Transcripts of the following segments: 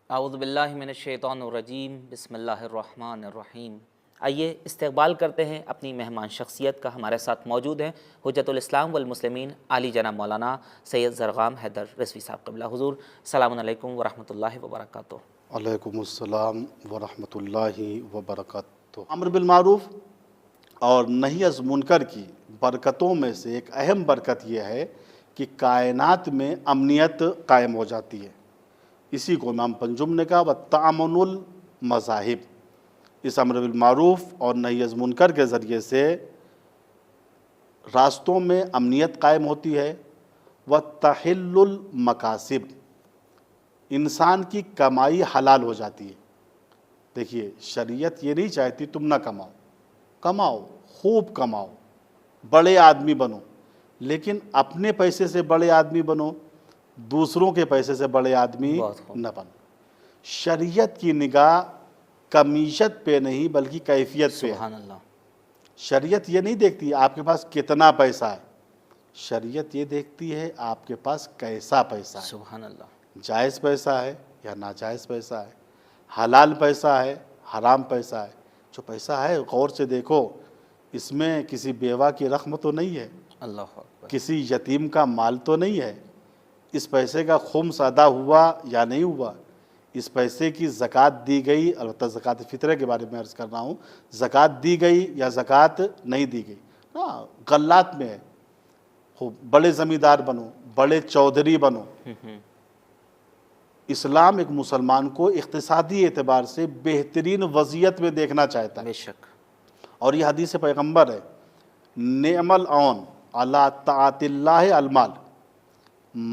اعوذ باللہ من الشیطان الرجیم، بسم اللہ الرحمن الرحیم۔ آئیے استقبال کرتے ہیں اپنی مہمان شخصیت کا۔ ہمارے ساتھ موجود ہیں حجت الاسلام والمسلمین عالی جناب مولانا سید زرغام حیدر رضوی صاحب قبلہ حضور۔ السلام علیکم ورحمۃ اللہ وبرکاتہ۔ علیکم السلام ورحمۃ اللہ وبرکاتہ۔ امر بالمعروف اور نہی از منکر کی برکتوں میں سے ایک اہم برکت یہ ہے کہ کائنات میں امنیت قائم ہو جاتی ہے۔ اسی کو امام پنجم نے کہا وَتَعْمُنُ الْمَذَاهِبِ۔ اس امر بالمعروف اور نہی از منکر کے ذریعے سے راستوں میں امنیت قائم ہوتی ہے۔ وَتَحِلُّ الْمَكَاسِبِ، انسان کی کمائی حلال ہو جاتی ہے۔ دیکھیے شریعت یہ نہیں چاہتی تم نہ کماؤ، کماؤ، خوب کماؤ، بڑے آدمی بنو، لیکن اپنے پیسے سے بڑے آدمی بنو، دوسروں کے پیسے سے بڑے آدمی نہ بنو۔ شریعت کی نگاہ کمیشت پہ نہیں بلکہ کیفیت پہ ہے۔ سبحان اللہ۔ شریعت یہ نہیں دیکھتی آپ کے پاس کتنا پیسہ ہے، شریعت یہ دیکھتی ہے آپ کے پاس کیسا پیسہ ہے۔ سبحان اللہ۔ جائز پیسہ ہے یا ناجائز پیسہ ہے، حلال پیسہ ہے، حرام پیسہ ہے۔ جو پیسہ ہے غور سے دیکھو، اس میں کسی بیوہ کی رقم تو نہیں ہے، اللہ اکبر۔ کسی یتیم کا مال تو نہیں ہے، اس پیسے کا خمس ادا ہوا یا نہیں ہوا، اس پیسے کی زکوٰۃ دی گئی، البتہ زکوٰۃ فطرہ کے بارے میں عرض کر رہا ہوں، زکوٰۃ دی گئی یا زکوٰۃ نہیں دی گئی۔ ہاں غلات میں ہے، خوب بڑے زمیندار بنو، بڑے چودھری بنو۔ اسلام ایک مسلمان کو اقتصادی اعتبار سے بہترین وضعیت میں دیکھنا چاہتا ہے، بے شک۔ اور یہ حدیث پیغمبر ہے، نعم العون علی طاعت اللہ المال۔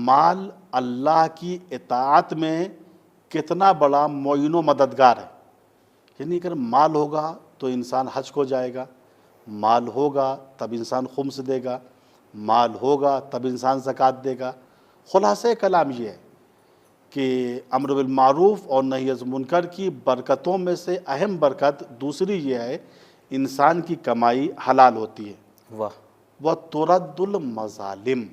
مال اللہ کی اطاعت میں کتنا بڑا معین و مددگار ہے۔ یعنی اگر مال ہوگا تو انسان حج کو جائے گا، مال ہوگا تب انسان خمس دے گا، مال ہوگا تب انسان زکوٰۃ دے گا۔ خلاصہ کلام یہ ہے کہ امر بالمعروف اور نہی از منکر کی برکتوں میں سے اہم برکت دوسری یہ ہے، انسان کی کمائی حلال ہوتی ہے۔ واہ۔ وَتُرَدُّ الْمَظَالِمِ،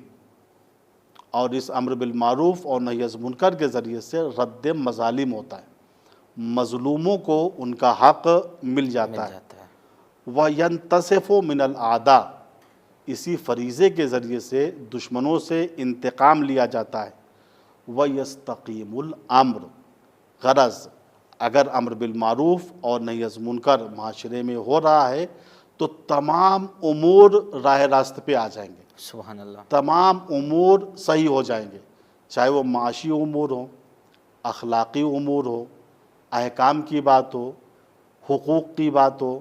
اور اس امر بالمعروف اور نہی از منکر کے ذریعے سے رد مظالم ہوتا ہے، مظلوموں کو ان کا حق مل جاتا ہے۔ وَيَنْتَصِفُ مِنَ الْأَعْدَاءِ، اسی فریضے کے ذریعے سے دشمنوں سے انتقام لیا جاتا ہے۔ وَيَسْتَقِيمُ الْأَمْرُ، غرض اگر امر بالمعروف اور نہی از منکر معاشرے میں ہو رہا ہے تو تمام امور راہ راست پہ آ جائیں گے، سبحان اللہ۔ تمام امور صحیح ہو جائیں گے، چاہے وہ معاشی امور ہوں، اخلاقی امور ہو، احکام کی بات ہو، حقوق کی بات ہو،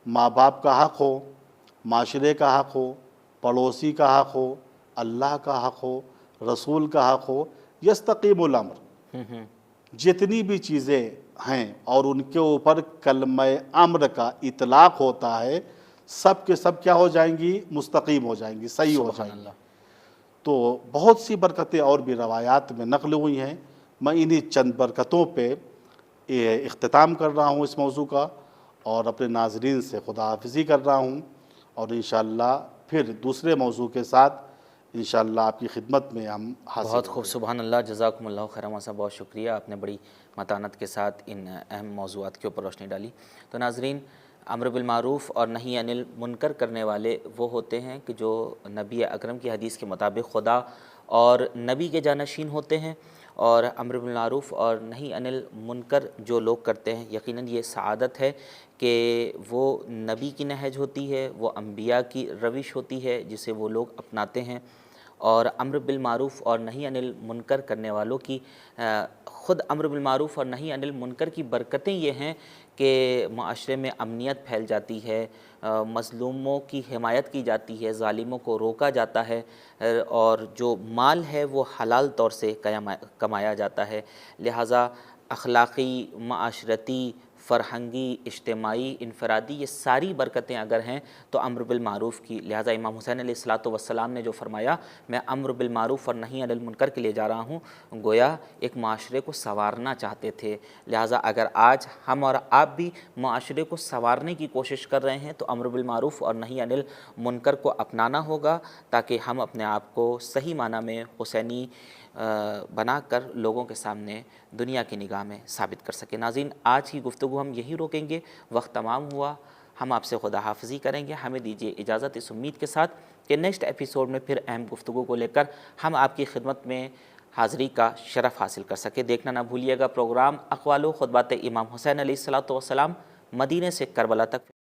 ماں باپ کا حق ہو، معاشرے کا حق ہو، پڑوسی کا حق ہو، اللہ کا حق ہو، رسول کا حق ہو۔ یستقیم الامر، جتنی بھی چیزیں ہیں اور ان کے اوپر کلمہ امر کا اطلاق ہوتا ہے، سب کے سب کیا ہو جائیں گی؟ مستقیم ہو جائیں گی، صحیح ہو سبحان جائیں گی۔ اللہ۔ تو بہت سی برکتیں اور بھی روایات میں نقل ہوئی ہیں، میں انہی چند برکتوں پہ اختتام کر رہا ہوں اس موضوع کا، اور اپنے ناظرین سے خدا حافظی کر رہا ہوں، اور انشاءاللہ پھر دوسرے موضوع کے ساتھ انشاءاللہ آپ کی خدمت میں ہم حاضر بہت ہوں خوب، گے۔ سبحان اللہ، جزاکم اللہ خیرا صاحب، بہت شکریہ، آپ نے بڑی متانت کے ساتھ ان اہم موضوعات کے اوپر روشنی ڈالی۔ تو ناظرین، امر بالمعروف اور نہی عن المنکر کرنے والے وہ ہوتے ہیں کہ جو نبی اکرم کی حدیث کے مطابق خدا اور نبی کے جانشین ہوتے ہیں، اور امر بالمعروف اور نہی عن المنکر جو لوگ کرتے ہیں، یقیناً یہ سعادت ہے کہ وہ نبی کی نہج ہوتی ہے، وہ انبیاء کی روش ہوتی ہے جسے وہ لوگ اپناتے ہیں۔ اور امر بالمعروف اور نہی عن المنکر کرنے والوں کی خود امر بالمعروف اور نہی عن المنکر کی برکتیں یہ ہیں کہ معاشرے میں امنیت پھیل جاتی ہے، مظلوموں کی حمایت کی جاتی ہے، ظالموں کو روکا جاتا ہے، اور جو مال ہے وہ حلال طور سے کمایا جاتا ہے۔ لہٰذا اخلاقی، معاشرتی، فرہنگی، اجتماعی، انفرادی، یہ ساری برکتیں اگر ہیں تو امر بالمعروف کی۔ لہٰذا امام حسین علیہ السلام نے جو فرمایا میں امر بالمعروف اور نہی عن المنکر کے لیے جا رہا ہوں، گویا ایک معاشرے کو سنوارنا چاہتے تھے۔ لہٰذا اگر آج ہم اور آپ بھی معاشرے کو سنوارنے کی کوشش کر رہے ہیں تو امر بالمعروف اور نہی عن المنکر کو اپنانا ہوگا، تاکہ ہم اپنے آپ کو صحیح معنی میں حسینی بنا کر لوگوں کے سامنے دنیا کی نگاہ میں ثابت کر سکے۔ ناظرین، آج کی گفتگو ہم یہی روکیں گے، وقت تمام ہوا، ہم آپ سے خدا حافظی کریں گے۔ ہمیں دیجیے اجازت اس امید کے ساتھ کہ نیکسٹ ایپیسوڈ میں پھر اہم گفتگو کو لے کر ہم آپ کی خدمت میں حاضری کا شرف حاصل کر سکے۔ دیکھنا نہ بھولیے گا پروگرام اقوال و خطبات امام حسین علیہ الصلوۃ والسلام، مدینے سے کربلا تک۔